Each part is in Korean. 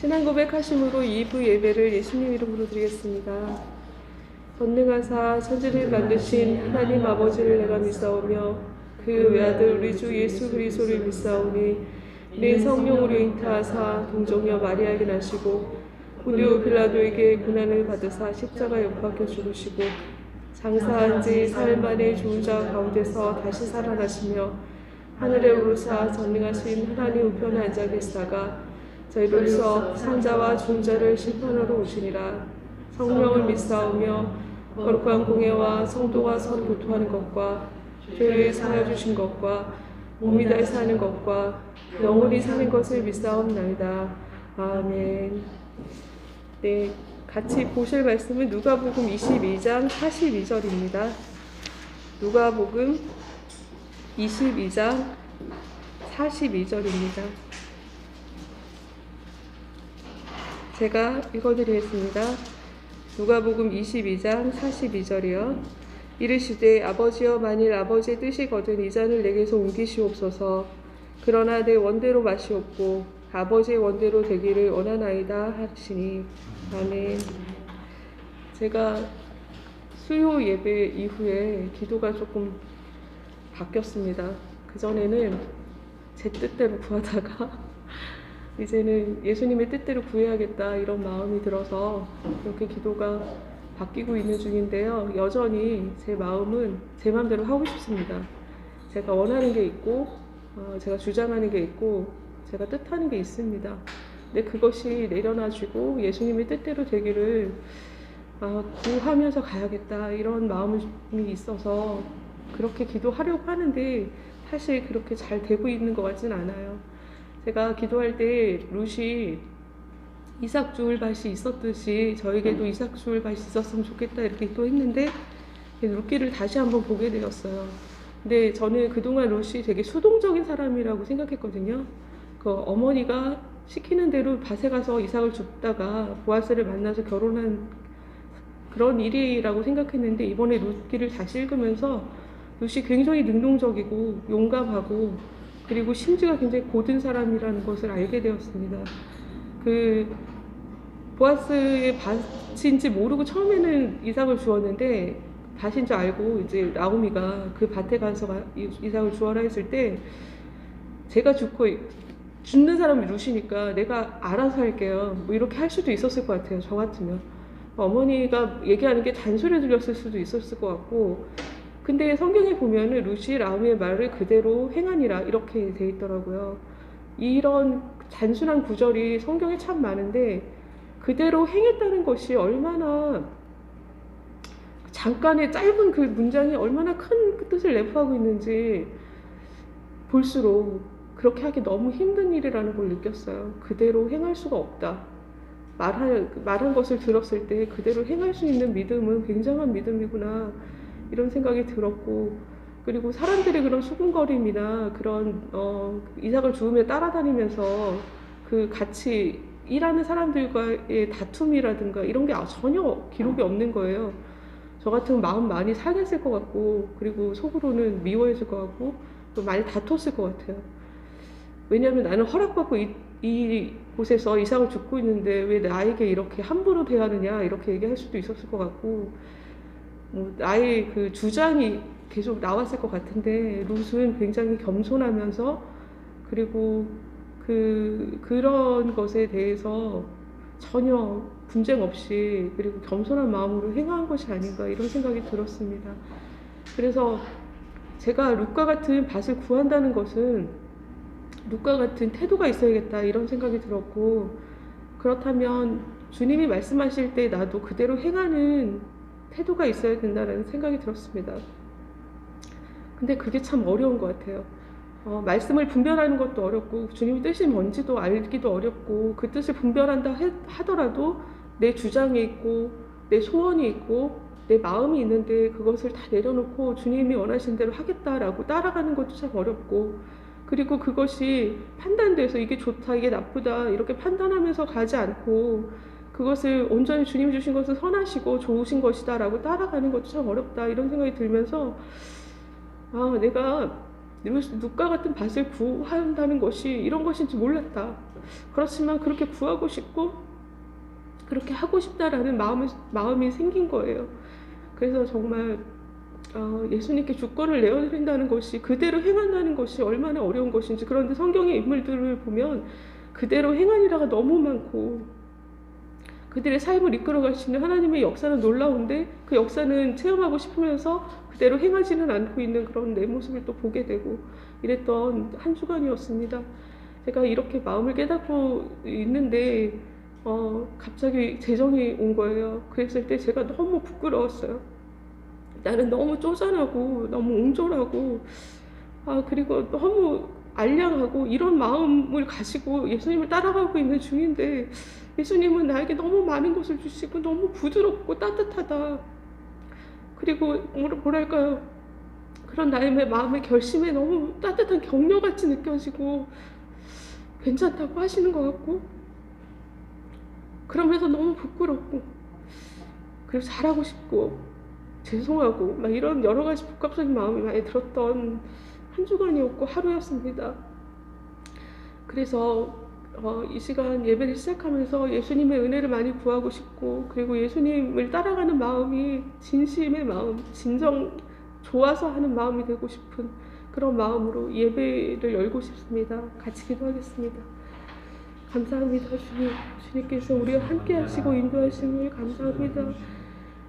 신앙 고백하심으로 2부 예배를 예수님 이름으로 드리겠습니다. 전능하사 천지를 만드신 하나님 아버지를 내가 믿사오며 그 외아들 우리 주 예수 그리스도를 믿사오니 이는 성령으로 잉태하사 동정녀 마리아에게 나시고 본디오 빌라도에게 고난을 받으사 십자가에 못 박혀 죽으시고 장사한 지 사흘 만에 죽은 자 가운데서 다시 살아나시며 하늘에 오르사 전능하신 하나님 우편에 앉아 계시다가 저희로서 산자와 중자를 심판하러 오시니라. 성령을 믿사오며 거룩한 공예와 성도가 서로 교통하는 것과 죄를 사하여 주신 것과 몸이 다시 사는 것과 영원히 사는 것을 믿사옵나이다. 아멘. 네, 같이 보실 말씀은 누가복음 22장 42절입니다. 누가복음 22장 42절입니다. 제가 읽어드리겠습니다. 누가복음 22장 42절이요. 이르시되 아버지여 만일 아버지의 뜻이거든 이 잔을 내게서 옮기시옵소서. 그러나 내 원대로 마시옵고 아버지의 원대로 되기를 원하나이다 하시니. 아멘. 제가 수요 예배 이후에 기도가 조금 바뀌었습니다. 그전에는 제 뜻대로 구하다가 이제는 예수님의 뜻대로 구해야겠다 이런 마음이 들어서 이렇게 기도가 바뀌고 있는 중인데요. 여전히 제 마음은 제 마음대로 하고 싶습니다. 제가 원하는 게 있고 제가 주장하는 게 있고 제가 뜻하는 게 있습니다. 근데 그것이 내려놔주고 예수님의 뜻대로 되기를 구하면서 가야겠다 이런 마음이 있어서 그렇게 기도하려고 하는데 사실 그렇게 잘 되고 있는 것 같진 않아요. 제가 기도할 때 룻이 이삭 죽을 밭이 있었듯이 저에게도 이삭 죽을 밭이 있었으면 좋겠다 이렇게 기도했는데 룻기를 다시 한번 보게 되었어요. 근데 저는 그동안 룻이 되게 수동적인 사람이라고 생각했거든요. 그 어머니가 시키는 대로 밭에 가서 이삭을 줍다가 보아스를 만나서 결혼한 그런 일이라고 생각했는데 이번에 룻기를 다시 읽으면서 룻이 굉장히 능동적이고 용감하고 그리고 심지가 굉장히 고든 사람이라는 것을 알게 되었습니다. 그 보아스의 밭인지 모르고 처음에는 이삭을 주었는데 밭인 줄 알고 이제 나오미가 그 밭에 가서 이삭을 주어라 했을 때 제가 죽는 사람이 룻이니까 내가 알아서 할게요. 뭐 이렇게 할 수도 있었을 것 같아요. 저 같으면 어머니가 얘기하는 게 잔소리 들렸을 수도 있었을 것 같고 근데 성경에 보면은 룻이 나오미의 말을 그대로 행하니라 이렇게 돼 있더라고요. 이런 단순한 구절이 성경에 참 많은데 그대로 행했다는 것이 얼마나 잠깐의 짧은 그 문장이 얼마나 큰 뜻을 내포하고 있는지 볼수록 그렇게 하기 너무 힘든 일이라는 걸 느꼈어요. 그대로 행할 수가 없다. 말한 것을 들었을 때 그대로 행할 수 있는 믿음은 굉장한 믿음이구나 이런 생각이 들었고 그리고 사람들의 그런 수군거림이나 그런 이삭을 죽으며 따라다니면서 그 같이 일하는 사람들과의 다툼이라든가 이런 게 전혀 기록이 없는 거예요. 저 같으면 마음 많이 상했을 것 같고 그리고 속으로는 미워했을 것 같고 또 많이 다퉜을 것 같아요. 왜냐하면 나는 허락받고 이 곳에서 이삭을 죽고 있는데 왜 나에게 이렇게 함부로 대하느냐 이렇게 얘기할 수도 있었을 것 같고 나의 그 주장이 계속 나왔을 것 같은데 룻은 굉장히 겸손하면서 그리고 그런 것에 대해서 전혀 분쟁 없이 그리고 겸손한 마음으로 행한 것이 아닌가 이런 생각이 들었습니다. 그래서 제가 룻과 같은 밭을 구한다는 것은 룻과 같은 태도가 있어야겠다 이런 생각이 들었고 그렇다면 주님이 말씀하실 때 나도 그대로 행하는 태도가 있어야 된다는 생각이 들었습니다. 근데 그게 참 어려운 것 같아요. 말씀을 분별하는 것도 어렵고 주님의 뜻이 뭔지도 알기도 어렵고 그 뜻을 분별한다 하더라도 내 주장이 있고 내 소원이 있고 내 마음이 있는데 그것을 다 내려놓고 주님이 원하신 대로 하겠다라고 따라가는 것도 참 어렵고 그리고 그것이 판단돼서 이게 좋다 이게 나쁘다 이렇게 판단하면서 가지 않고 그것을 온전히 주님이 주신 것을 선하시고 좋으신 것이다 라고 따라가는 것도 참 어렵다 이런 생각이 들면서 내가 눕과 같은 밭을 구한다는 것이 이런 것인지 몰랐다. 그렇지만 그렇게 구하고 싶고 그렇게 하고 싶다라는 마음이 생긴 거예요. 그래서 정말 예수님께 주권을 내어드린다는 것이, 그대로 행한다는 것이 얼마나 어려운 것인지. 그런데 성경의 인물들을 보면 그대로 행하니라가 너무 많고 그들의 삶을 이끌어 가시는 하나님의 역사는 놀라운데 그 역사는 체험하고 싶으면서 그대로 행하지는 않고 있는 그런 내 모습을 또 보게 되고 이랬던 한 주간이었습니다. 제가 이렇게 마음을 깨닫고 있는데 갑자기 재정이 온 거예요. 그랬을 때 제가 너무 부끄러웠어요. 나는 너무 쪼잔하고 너무 옹졸하고 그리고 너무 알량하고 이런 마음을 가지고 예수님을 따라가고 있는 중인데 예수님은 나에게 너무 많은 것을 주시고 너무 부드럽고 따뜻하다. 그리고 뭐랄까요, 그런 나의 마음의 결심에 너무 따뜻한 격려같이 느껴지고 괜찮다고 하시는 것 같고 그러면서 너무 부끄럽고 그리고 잘하고 싶고 죄송하고 막 이런 여러 가지 복합적인 마음이 많이 들었던 한 주간이었고 하루였습니다. 그래서 이 시간 예배를 시작하면서 예수님의 은혜를 많이 구하고 싶고 그리고 예수님을 따라가는 마음이 진심의 마음, 진정 좋아서 하는 마음이 되고 싶은 그런 마음으로 예배를 열고 싶습니다. 같이 기도하겠습니다. 감사합니다. 주님, 주님께서 우리와 함께 하시고 인도하심을 감사합니다.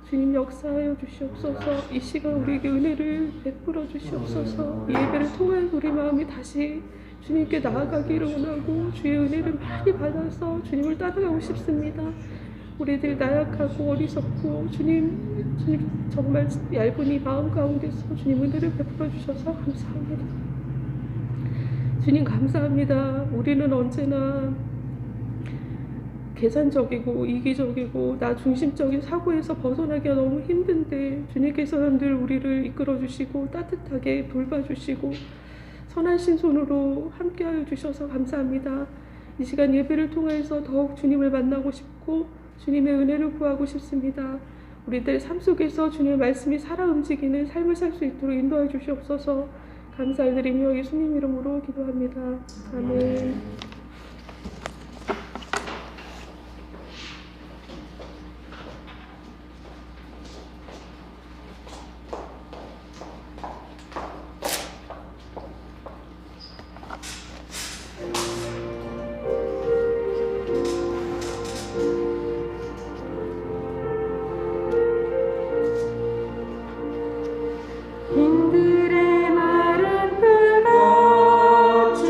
주님 역사하여 주시옵소서. 이 시간 우리에게 은혜를 베풀어 주시옵소서. 이 예배를 통하여 우리 마음이 다시 주님께 나아가기를 원하고 주의 은혜를 많이 받아서 주님을 따라가고 싶습니다. 우리들 나약하고 어리석고 주님 정말 얇은 이 마음 가운데서 주님 은혜를 베풀어 주셔서 감사합니다. 주님 감사합니다. 우리는 언제나 계산적이고 이기적이고 나 중심적인 사고에서 벗어나기가 너무 힘든데 주님께서는 늘 우리를 이끌어 주시고 따뜻하게 돌봐주시고 선하신 손으로 함께하여 주셔서 감사합니다. 이 시간 예배를 통해서 더욱 주님을 만나고 싶고 주님의 은혜를 구하고 싶습니다. 우리들 삶 속에서 주님의 말씀이 살아 움직이는 삶을 살 수 있도록 인도해 주시옵소서. 감사를 드리며 예수님 이름으로 기도합니다. 아멘. 흰들의 마른 풀같이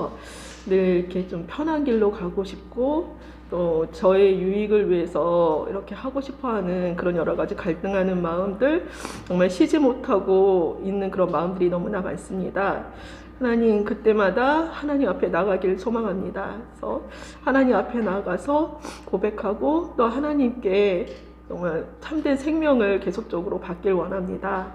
있어서 늘 이렇게 좀 편한 길로 가고 싶고 또 저의 유익을 위해서 이렇게 하고 싶어하는 그런 여러 가지 갈등하는 마음들, 정말 쉬지 못하고 있는 그런 마음들이 너무나 많습니다. 하나님, 그때마다 하나님 앞에 나가길 소망합니다. 그래서 하나님 앞에 나가서 고백하고 또 하나님께 정말 참된 생명을 계속적으로 받길 원합니다.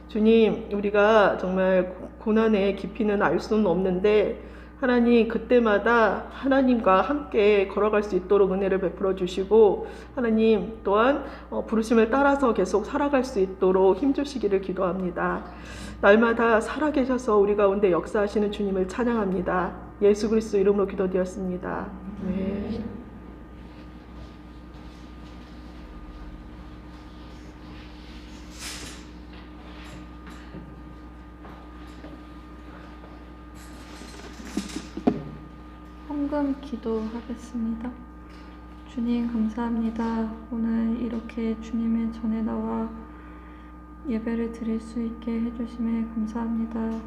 주님, 우리가 정말 고난의 깊이는 알 수는 없는데 하나님, 그때마다 하나님과 함께 걸어갈 수 있도록 은혜를 베풀어 주시고 하나님 또한 부르심을 따라서 계속 살아갈 수 있도록 힘주시기를 기도합니다. 날마다 살아계셔서 우리 가운데 역사하시는 주님을 찬양합니다. 예수 그리스도 이름으로 기도드렸습니다. 네. 헌금 기도하겠습니다. 주님 감사합니다. 오늘 이렇게 주님의 전에 나와 예배를 드릴 수 있게 해주심에 감사합니다.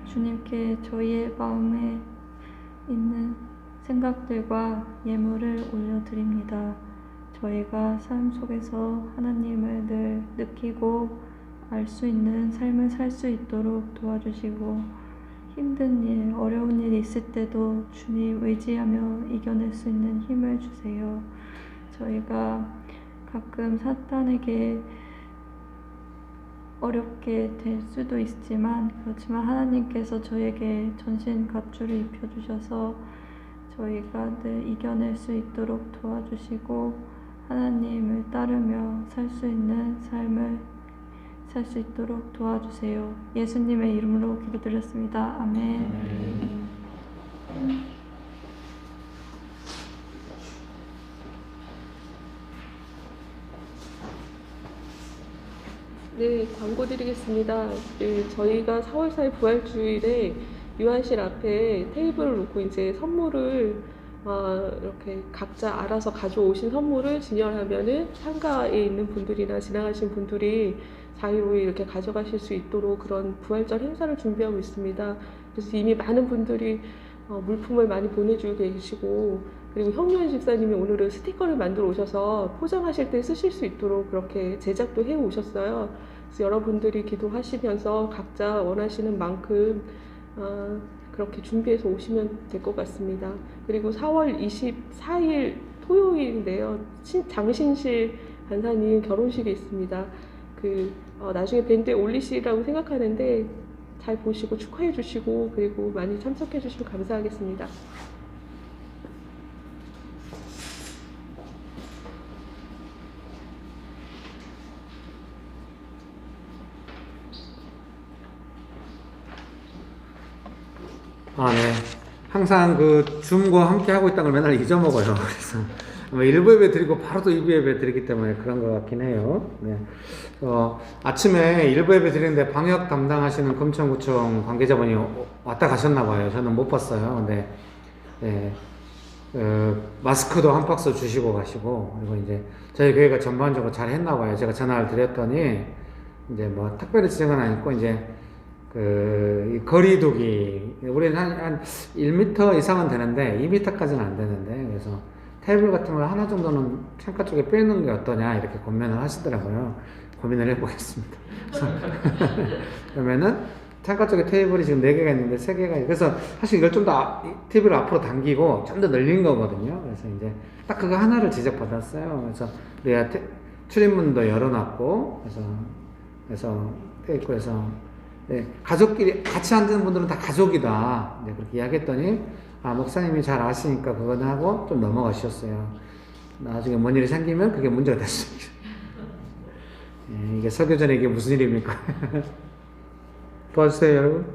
주님께 저희의 마음에 있는 생각들과 예물을 올려드립니다. 저희가 삶 속에서 하나님을 늘 느끼고 알 수 있는 삶을 살 수 있도록 도와주시고 힘든 일, 어려운 일 있을 때도 주님 의지하며 이겨낼 수 있는 힘을 주세요. 저희가 가끔 사탄에게 어렵게 될 수도 있지만 그렇지만 하나님께서 저에게 전신 갑주를 입혀주셔서 저희가 늘 이겨낼 수 있도록 도와주시고 하나님을 따르며 살 수 있는 삶을 살 수 있도록 도와주세요. 예수님의 이름으로 기도드렸습니다. 아멘. 네, 광고 드리겠습니다. 네, 저희가 4월 4일 부활주일에 유한실 앞에 테이블을 놓고 이제 선물을 이렇게 각자 알아서 가져오신 선물을 진열하면은 상가에 있는 분들이나 지나가신 분들이 자유로이 이렇게 가져가실 수 있도록 그런 부활절 행사를 준비하고 있습니다. 그래서 이미 많은 분들이 물품을 많이 보내주고 계시고, 그리고 형유한 집사님이 오늘은 스티커를 만들어 오셔서 포장하실 때 쓰실 수 있도록 그렇게 제작도 해 오셨어요. 그래서 여러분들이 기도하시면서 각자 원하시는 만큼 그렇게 준비해서 오시면 될 것 같습니다. 그리고 4월 24일 토요일인데요. 장신실 간사님 결혼식이 있습니다. 나중에 밴드에 올리시라고 생각하는데 잘 보시고 축하해 주시고 그리고 많이 참석해 주시면 감사하겠습니다. 네. 항상 줌과 함께 하고 있다는 걸 맨날 잊어먹어요. 그래서 일부 예배 드리고 바로 또 2부 예배 드리기 때문에 그런 것 같긴 해요. 네. 아침에 일부 예배 드리는데 방역 담당하시는 금천구청 관계자분이 왔다 가셨나 봐요. 저는 못 봤어요. 근데 네. 마스크도 한 박스 주시고 가시고, 그리고 이제 저희 교회가 전반적으로 잘 했나 봐요. 제가 전화를 드렸더니 이제 뭐 특별히 지적은 아니고 이제 이 거리두기, 우리는 한 1m 이상은 되는데 2m까지는 안 되는데, 그래서 테이블 같은 걸 하나 정도는 창가 쪽에 빼는 게 어떠냐 이렇게 고민을 하시더라고요. 고민을 해보겠습니다. 그러면은 창가 쪽에 테이블이 지금 4개가 있는데 3개가, 그래서 사실 이걸 좀 더 TV를 앞으로 당기고 좀 더 늘린 거거든요. 그래서 이제 딱 그거 하나를 지적받았어요. 그래서 우리가 출입문도 열어놨고, 그래서 있고 해서 네, 가족끼리 같이 앉는 분들은 다 가족이다. 네, 그렇게 이야기했더니 목사님이 잘 아시니까 그거는 하고 좀 넘어가셨어요. 나중에 뭔 일이 생기면 그게 문제가 됐습니다. 네, 이게 설교전에 이게 무슨 일입니까? 도와주세요, 여러분.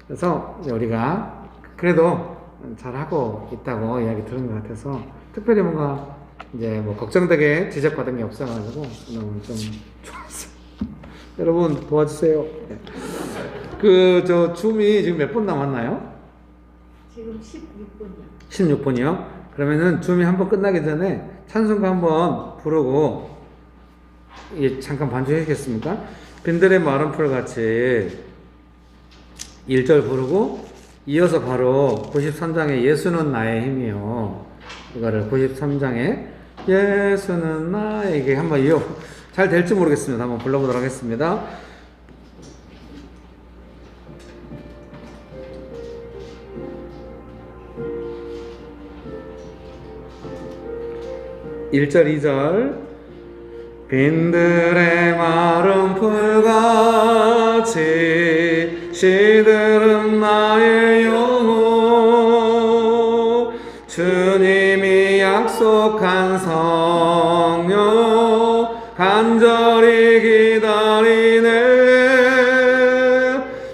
그래서 우리가 그래도 잘하고 있다고 이야기 들은 것 같아서 특별히 뭔가 이제 뭐 걱정되게 지적받은 게 없어가지고 너무 좀 좋았어요. 여러분 도와주세요. 저 줌이 지금 몇 분 남았나요? 지금 16분이요. 16분이요? 그러면은 줌이 한번 끝나기 전에 찬송가 한번 부르고 잠깐 반주해 주시겠습니까? 빈들의 마른 풀 같이 1절 부르고 이어서 바로 93장의 예수는 나의 힘이요. 이거를 93장에 예수는 나의 이게 한번 잘 될지 모르겠습니다. 한번 불러보도록 하겠습니다. 일 절 2절 빈들의 마른 풀같이 시들은 나의 영혼 주님이 약속한 성령 간절히 기다리네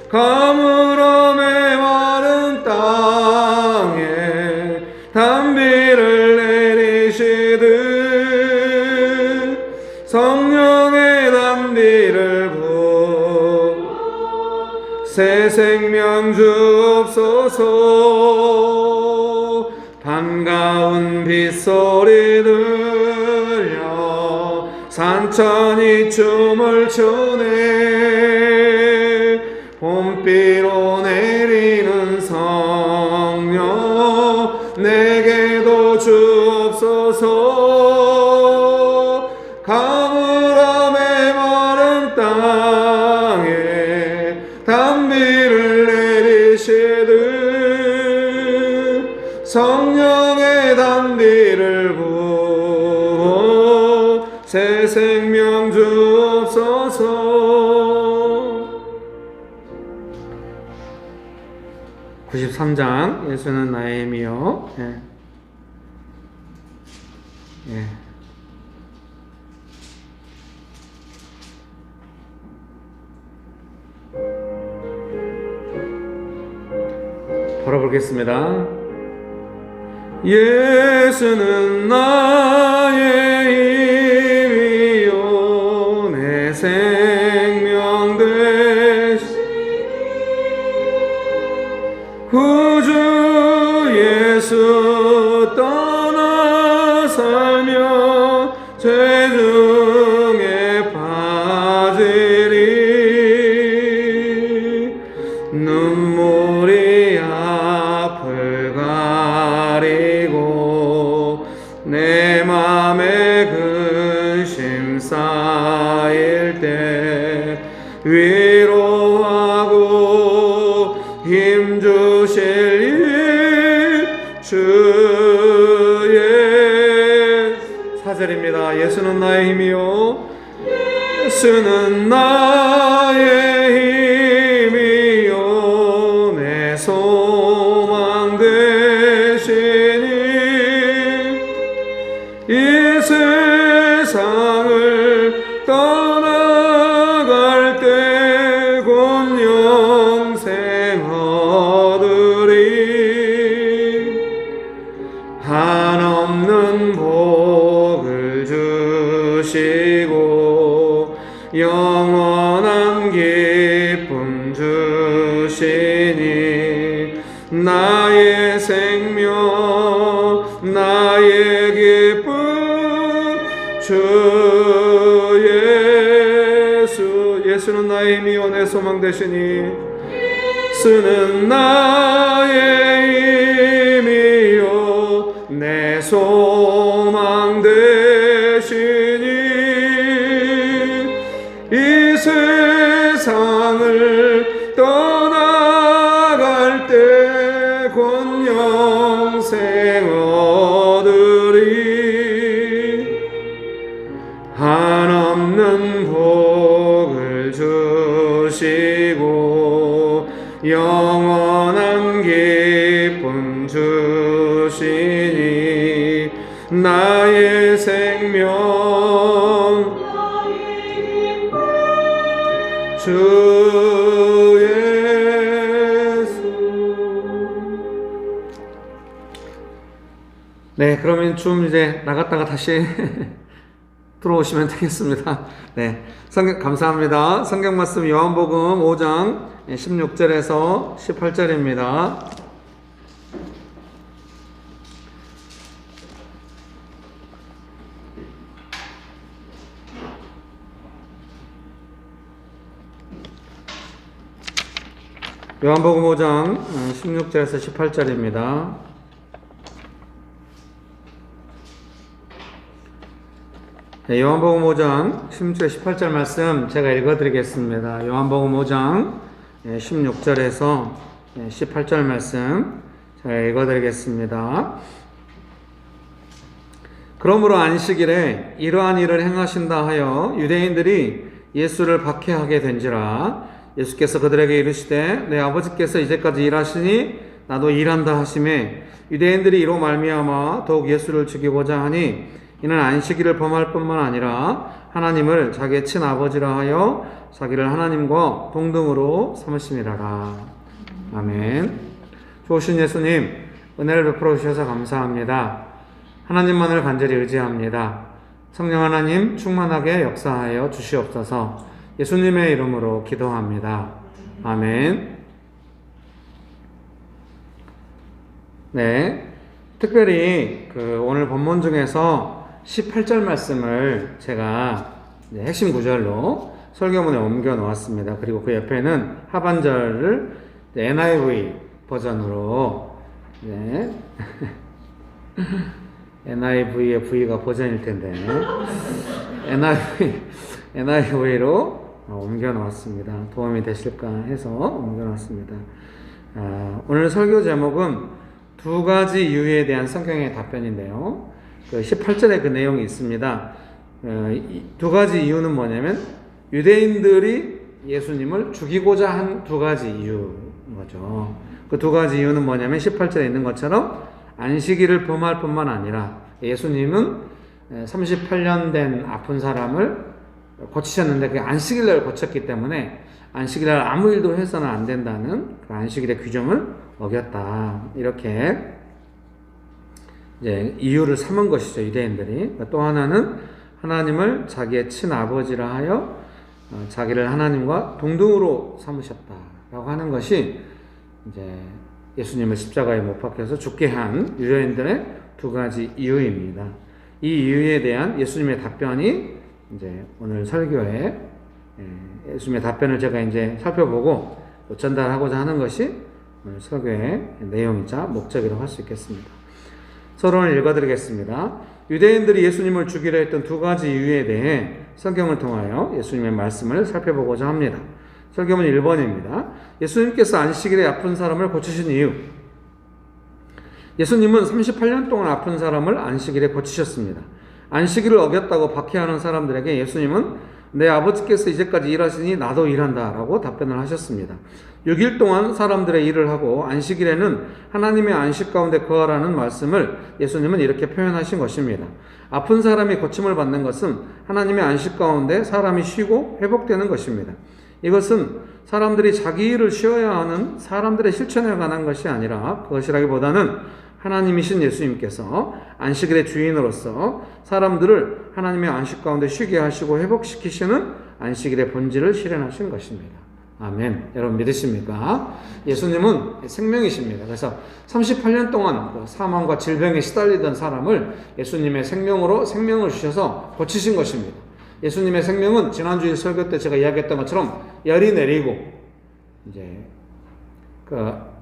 가물어 메마른 땅에 단비를 내리시듯 성령의 단비를 부어 새 생명 주옵소서 반가운 빗소리 들려 산천이 춤을 추네 봄비로 내리는 성령 내게도 주옵소서 가물어 메마른 땅에 단비를 내리시듯 성령의 단비를 부어 새 생명 주옵소서. 93장 예수는 나의 힘이요. 예. 예. 바로 보겠습니다. 예수는 나의 힘이요 내 생명 되시니 구주 예수 떠나 살며 죄 중에 빠지리 눈물이 앞을 가리고 내 맘에 근심 쌓일 때 위로하고 힘주실 주의 4절입니다. 예수는 나의 힘이요 예수는 나의 힘이요 내 소망 되시니 이 세상을 떠나갈 때 곧 영생 얻으리 한없는 복을 주시고 영원한 기쁨 주시니 나의 생명 나의 기쁨 주 예수는 나의 힘이요 내 소망 되시니 예수는 나의 힘이요 내 소망 되시니 이 세상을 떠나갈 때 곧 영생 얻으리 한없는 복을 주시고 영원한 기쁨 주시니 나의 생명 주 예수. 네, 그러면 좀 이제 나갔다가 다시 들어오시면 되겠습니다. 네, 성경 감사합니다. 성경 말씀 요한복음 5장 16절에서 18절입니다. 요한복음 5장 16절에서 18절입니다. 네, 요한복음 5장 16절 18절 말씀 제가 읽어드리겠습니다. 요한복음 5장 16절에서 18절 말씀 제가 읽어드리겠습니다. 그러므로 안식일에 이러한 일을 행하신다 하여 유대인들이 예수를 박해하게 된지라. 예수께서 그들에게 이르시되 내 아버지께서 이제까지 일하시니 나도 일한다 하시매 유대인들이 이로 말미암아 더욱 예수를 죽이고자 하니 이는 안식일을 범할 뿐만 아니라 하나님을 자기의 친아버지라 하여 자기를 하나님과 동등으로 삼으심이라라. 아멘. 좋으신 예수님, 은혜를 베풀어 주셔서 감사합니다. 하나님만을 간절히 의지합니다. 성령 하나님 충만하게 역사하여 주시옵소서. 예수님의 이름으로 기도합니다. 아멘. 네, 특별히 오늘 본문 중에서 18절 말씀을 제가 핵심 구절로 설교문에 옮겨 놓았습니다. 그리고 그 옆에는 하반절을 NIV 버전으로 NIV의 V가 버전일 텐데 NIV로 옮겨 놓았습니다. 도움이 되실까 해서 옮겨 놓았습니다. 오늘 설교 제목은 두 가지 이유에 대한 성경의 답변인데요. 18절에 그 내용이 있습니다. 두 가지 이유는 뭐냐면 유대인들이 예수님을 죽이고자 한 두 가지 이유인 거죠. 그 두 가지 이유는 뭐냐면 18절에 있는 것처럼 안식일을 범할 뿐만 아니라 예수님은 38년 된 아픈 사람을 고치셨는데 그 안식일날 고쳤기 때문에 안식일날 아무 일도 해서는 안 된다는 그 안식일의 규정을 어겼다. 이렇게 이제 이유를 삼은 것이죠, 유대인들이. 또 하나는 하나님을 자기의 친아버지라 하여 자기를 하나님과 동등으로 삼으셨다라고 하는 것이 이제 예수님을 십자가에 못 박혀서 죽게 한 유대인들의 두 가지 이유입니다. 이 이유에 대한 예수님의 답변이 이제 오늘 설교에 예수님의 답변을 제가 이제 살펴보고 또 전달하고자 하는 것이 오늘 설교의 내용이자 목적이라고 할 수 있겠습니다. 서론을 읽어드리겠습니다. 유대인들이 예수님을 죽이려 했던 두 가지 이유에 대해 성경을 통하여 예수님의 말씀을 살펴보고자 합니다. 설교문 1번입니다. 예수님께서 안식일에 아픈 사람을 고치신 이유. 예수님은 38년 동안 아픈 사람을 안식일에 고치셨습니다. 안식일을 어겼다고 박해하는 사람들에게 예수님은 내 아버지께서 이제까지 일하시니 나도 일한다 라고 답변을 하셨습니다. 6일 동안 사람들의 일을 하고 안식일에는 하나님의 안식 가운데 거하라는 말씀을 예수님은 이렇게 표현하신 것입니다. 아픈 사람이 고침을 받는 것은 하나님의 안식 가운데 사람이 쉬고 회복되는 것입니다. 이것은 사람들이 자기 일을 쉬어야 하는 사람들의 실천에 관한 것이 아니라 그것이라기보다는 하나님이신 예수님께서 안식일의 주인으로서 사람들을 하나님의 안식 가운데 쉬게 하시고 회복시키시는 안식일의 본질을 실현하신 것입니다. 아멘. 여러분 믿으십니까? 예수님은 생명이십니다. 그래서 38년 동안 사망과 질병에 시달리던 사람을 예수님의 생명으로 생명을 주셔서 고치신 것입니다. 예수님의 생명은 지난주에 설교 때 제가 이야기했던 것처럼 열이 내리고 이제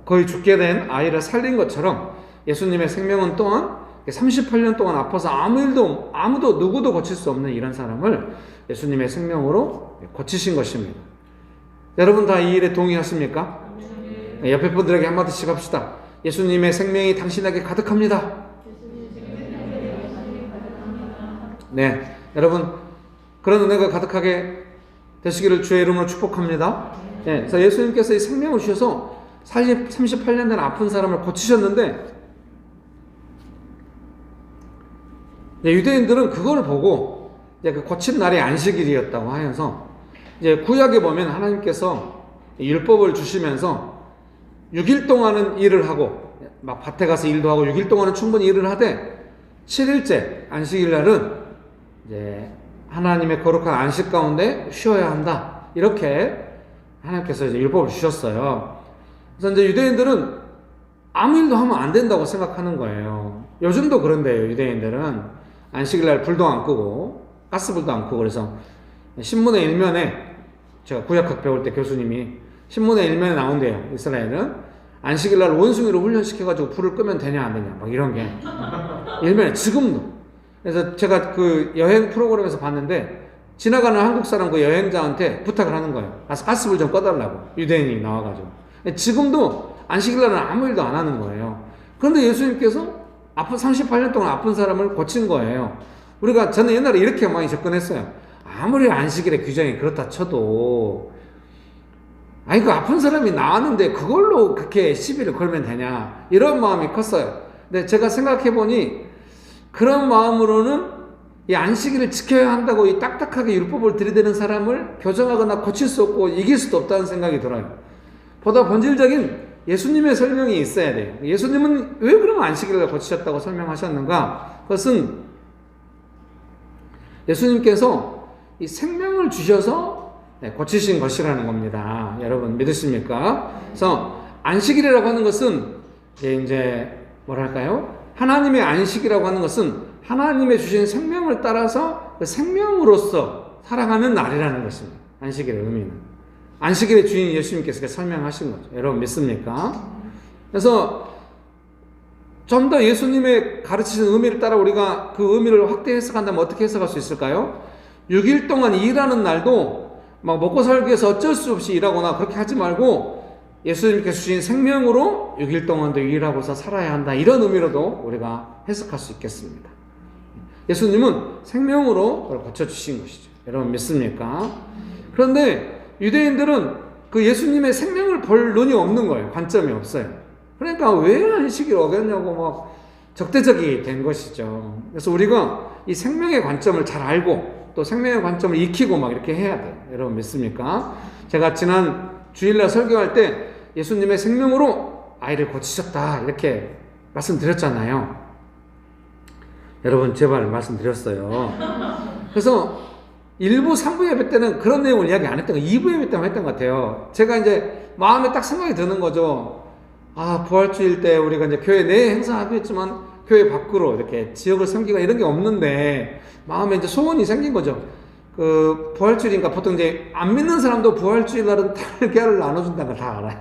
거의 죽게 된 아이를 살린 것처럼 예수님의 생명은 또한 38년 동안 아파서 아무도 누구도 고칠 수 없는 이런 사람을 예수님의 생명으로 고치신 것입니다. 여러분 다 이 일에 동의하십니까? 옆에 분들에게 한마디씩 합시다. 예수님의 생명이 당신에게 가득합니다. 네, 여러분 그런 은혜가 가득하게 되시기를 주의 이름으로 축복합니다. 네, 그래서 예수님께서 이 생명을 주셔서 38년 된 아픈 사람을 고치셨는데 유대인들은 그걸 보고 이제 그 고친 날이 안식일이었다고 하면서 이제 구약에 보면 하나님께서 율법을 주시면서 6일 동안은 일을 하고 막 밭에 가서 일도 하고 6일 동안은 충분히 일을 하되 7일째 안식일 날은 이제 하나님의 거룩한 안식 가운데 쉬어야 한다. 이렇게 하나님께서 이제 율법을 주셨어요. 그래서 이제 유대인들은 아무 일도 하면 안 된다고 생각하는 거예요. 요즘도 그런데요. 유대인들은 안식일 날 불도 안 끄고 가스불도 안 끄고 그래서 신문의 일면에 제가 구약학 배울 때 교수님이 신문의 일면에 나온대요. 이스라엘은 안식일 날 원숭이로 훈련시켜가지고 불을 끄면 되냐 안 되냐 막 이런 게 일면에 지금도. 그래서 제가 그 여행 프로그램에서 봤는데 지나가는 한국 사람 그 여행자한테 부탁을 하는 거예요. 가서 가스불 좀 꺼달라고. 유대인이 나와가지고. 지금도 안식일 날은 아무 일도 안 하는 거예요. 그런데 예수님께서 38년 동안 아픈 사람을 고친 거예요. 저는 옛날에 이렇게 많이 접근했어요. 아무리 안식일의 규정이 그렇다 쳐도 아니 그 아픈 사람이 나왔는데 그걸로 그렇게 시비를 걸면 되냐 이런 마음이 컸어요. 근데 제가 생각해보니 그런 마음으로는 이 안식일을 지켜야 한다고 이 딱딱하게 율법을 들이대는 사람을 교정하거나 고칠 수 없고 이길 수도 없다는 생각이 들어요. 보다 본질적인 예수님의 설명이 있어야 돼요. 예수님은 왜 그러면 안식일을 고치셨다고 설명하셨는가? 그것은 예수님께서 이 생명을 주셔서 고치신 것이라는 겁니다. 여러분 믿으십니까? 그래서 안식일이라고 하는 것은 이제 뭐랄까요? 하나님의 안식이라고 하는 것은 하나님의 주신 생명을 따라서 그 생명으로서 살아가는 날이라는 것입니다. 안식일의 의미는. 안식일의 주인 예수님께서 설명하신 거죠. 여러분 믿습니까? 그래서 좀 더 예수님의 가르치신 의미를 따라 우리가 그 의미를 확대 해석한다면 어떻게 해석할 수 있을까요? 6일 동안 일하는 날도 막 먹고 살기 위해서 어쩔 수 없이 일하거나 그렇게 하지 말고 예수님께서 주신 생명으로 6일 동안도 일하고서 살아야 한다. 이런 의미로도 우리가 해석할 수 있겠습니다. 예수님은 생명으로 그걸 고쳐주신 것이죠. 여러분 믿습니까? 그런데 유대인들은 그 예수님의 생명을 볼 눈이 없는 거예요. 관점이 없어요. 그러니까 왜 안식일 어겼냐고 막 적대적이 된 것이죠. 그래서 우리가 이 생명의 관점을 잘 알고 또 생명의 관점을 익히고 막 이렇게 해야 돼요. 여러분 믿습니까? 제가 지난 주일날 설교할 때 예수님의 생명으로 아이를 고치셨다 이렇게 말씀드렸잖아요. 여러분 제발 말씀드렸어요. 그래서 1부, 3부 예배 때는 그런 내용을 이야기 안 했던 거 2부 예배 때만 했던 것 같아요. 제가 이제 마음에 딱 생각이 드는 거죠. 아, 부활주일 때 우리가 이제 교회 내에 행사하기도 했지만 교회 밖으로 이렇게 지역을 섬기거나 이런 게 없는데 마음에 이제 소원이 생긴 거죠. 그 부활주일인가 보통 이제 안 믿는 사람도 부활주일 날은 달걀을 나눠준다는 걸 다 알아요.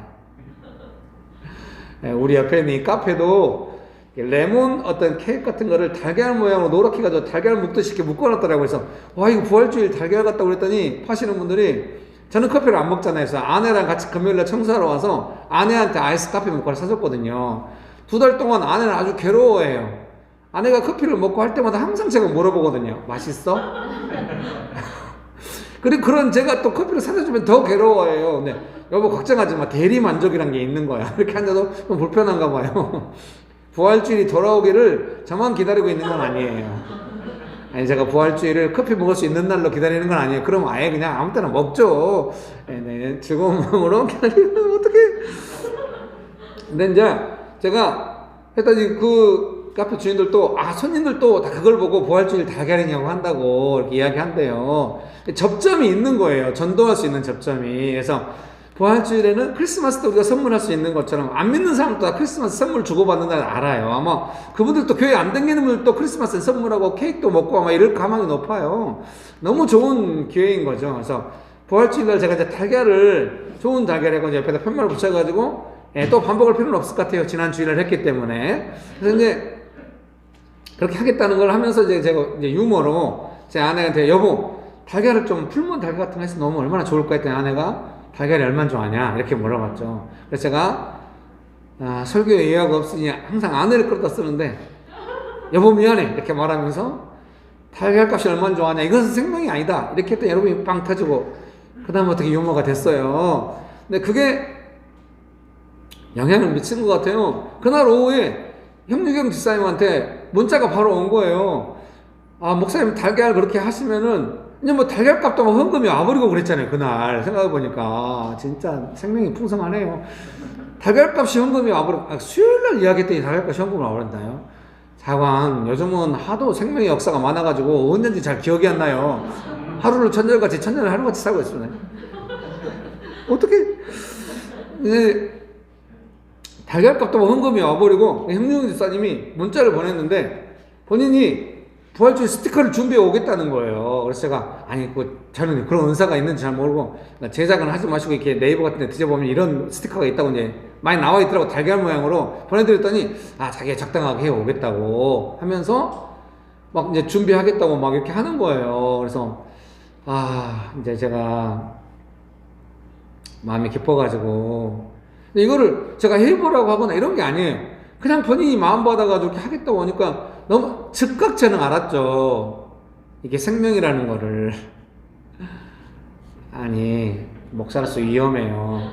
우리 옆에 있는 이 카페도 레몬 어떤 케이크 같은 거를 달걀 모양으로 노랗게 가지고 달걀 묶듯이 이렇게 묶어놨더라고요. 그래서 와 이거 부활주일 달걀 같다고 그랬더니 파시는 분들이 저는 커피를 안 먹잖아요. 그래서 아내랑 같이 금요일날 청소하러 와서 아내한테 아이스 카페 먹고 사줬거든요. 2달 동안 아내는 아주 괴로워해요. 아내가 커피를 먹고 할 때마다 항상 제가 물어보거든요. 맛있어? 그리고 그런 제가 또 커피를 사줘주면 더 괴로워해요. 근데 여보 걱정하지 마. 대리 만족이란 게 있는 거야. 이렇게 하는데도 좀 불편한가 봐요. 부활주일이 돌아오기를 저만 기다리고 있는 건 아니에요. 아니 제가 부활주일을 커피 먹을 수 있는 날로 기다리는 건 아니에요. 그럼 아예 그냥 아무 때나 먹죠. 네, 즐거운 마음으로 기다리면 어떡해. 근데 이제 제가 했더니 그 카페 주인들도 손님들도 다 그걸 보고 부활주일 달걀이냐고 한다고 이렇게 이야기한대요. 접점이 있는 거예요. 전도할 수 있는 접점이. 그래서 부활주일에는 크리스마스 때 우리가 선물할 수 있는 것처럼 안 믿는 사람도 다 크리스마스 선물 주고받는 날 알아요. 아마 그분들도 교회 안 다니는 분들도 크리스마스 선물하고 케이크도 먹고 아마 이럴 가망이 높아요. 너무 좋은 기회인 거죠. 그래서 부활주일 날 제가 이제 달걀을 좋은 달걀 해가지고 옆에다 편말을 붙여가지고 또 반복할 필요는 없을 것 같아요. 지난 주일날 했기 때문에. 그래서 이제 그렇게 하겠다는 걸 하면서 이제 제가 이제 유머로 제 아내한테 여보 달걀을 좀 풀무원 달걀 같은 거 해서 넣으면 얼마나 좋을까 했더니 아내가 달걀이 얼마나 좋아하냐 이렇게 물어봤죠. 그래서 제가 설교에 예약 없으니 항상 아내를 끌어다 쓰는데 여보 미안해 이렇게 말하면서 달걀값이 얼마나 좋아하냐 이것은 생명이 아니다 이렇게 했더니 여러분이 빵 터지고 그 다음 어떻게 유머가 됐어요. 근데 그게 영향을 미친 것 같아요. 그날 오후에 형유경 집사님한테 문자가 바로 온 거예요. 목사님 달걀 그렇게 하시면은 이제 뭐 달걀값도 막 헌금이 와버리고 그랬잖아요. 그날 생각해보니까 진짜 생명이 풍성하네요. 달걀값이 헌금이 와버리고 수요일날 이야기했더니 달걀값이 헌금이 와버린다요. 자관 요즘은 하도 생명의 역사가 많아가지고 언제인지 잘 기억이 안 나요. 하루를 천년같이 천년을 하루같이 살고 있습니다. 어떻게 달걀값도 헌금이 와버리고 형용 집사님이 문자를 보냈는데 본인이 부활주의 스티커를 준비해 오겠다는 거예요. 그래서 제가 아니 저는 그런 은사가 있는지 잘 모르고 제작은 하지 마시고 이렇게 네이버 같은 데 뒤져보면 이런 스티커가 있다고 이제 많이 나와 있더라고. 달걀 모양으로 보내드렸더니 자기가 적당하게 해 오겠다고 하면서 막 이제 준비하겠다고 막 이렇게 하는 거예요. 그래서 이제 제가 마음이 깊어가지고 이거를 제가 해보라고 하거나 이런 게 아니에요. 그냥 본인이 마음 받아가지고 이렇게 하겠다고 하니까 너무 즉각 저는 알았죠. 이게 생명이라는 거를. 아니 목사로서 위험해요.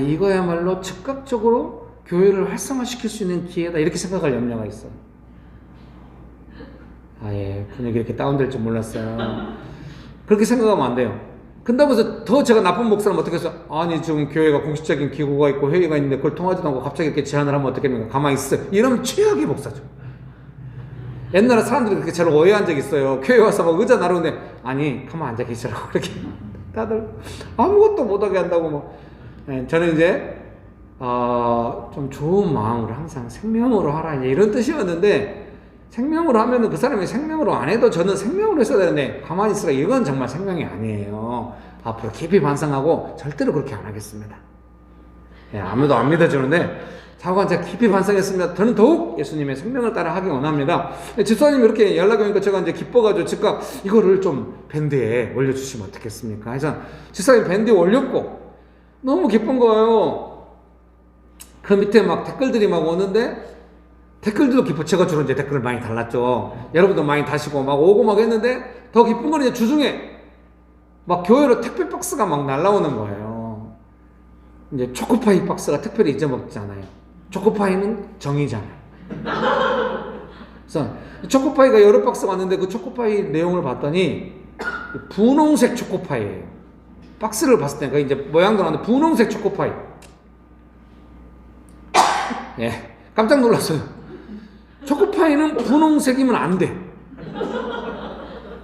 이거야말로 즉각적으로 교회를 활성화시킬 수 있는 기회다 이렇게 생각할 염려가 있어요. 분위기 이렇게 다운될 줄 몰랐어요. 그렇게 생각하면 안 돼요. 근다고 해서 더 제가 나쁜 목사는 어떻게 해서 지금 교회가 공식적인 기구가 있고 회의가 있는데 그걸 통하지도 않고 갑자기 이렇게 제안을 하면 어떻게 됩니까? 가만히 있어. 이러면 최악의 목사죠. 옛날에 사람들이 그렇게 저를 오해한 적이 있어요. 교회 와서 막 의자 나르는데 가만 앉아 계시라고 그렇게 다들 아무것도 못하게 한다고 저는 이제 좀 좋은 마음으로 항상 생명으로 하라 이런 뜻이었는데 생명으로 하면은 그 사람이 생명으로 안 해도 저는 생명으로 했어야 되는데 가만히 있으라 이건 정말 생명이 아니에요. 앞으로 깊이 반성하고 절대로 그렇게 안 하겠습니다. 아무도 안 믿어주는데 자고한 제가 깊이 반성했습니다. 저는 더욱 예수님의 생명을 따라 하기 원합니다. 집사님이 이렇게 연락이 오니까 제가 이제 기뻐가지고 즉각 이거를 좀 밴드에 올려주시면 어떻겠습니까? 해서 집사님 밴드에 올렸고 너무 기쁜 거예요. 그 밑에 막 댓글들이 막 오는데 댓글들도 기뻐. 제가 주로 이제 댓글을 많이 달랐죠. 여러분도 많이 다시고 막 오고 막 했는데 더 기쁜 건 이제 주중에 막 교회로 택배 박스가 막 날라오는 거예요. 이제 초코파이 박스가 특별히 잊어먹잖아요. 초코파이는 정이잖아요. 그래서 초코파이가 여러 박스가 왔는데 그 초코파이 내용을 봤더니 분홍색 초코파이예요. 박스를 봤을 때 이제 모양도 나는데 분홍색 초코파이. 깜짝 놀랐어요. 초코파이는 분홍색이면 안 돼.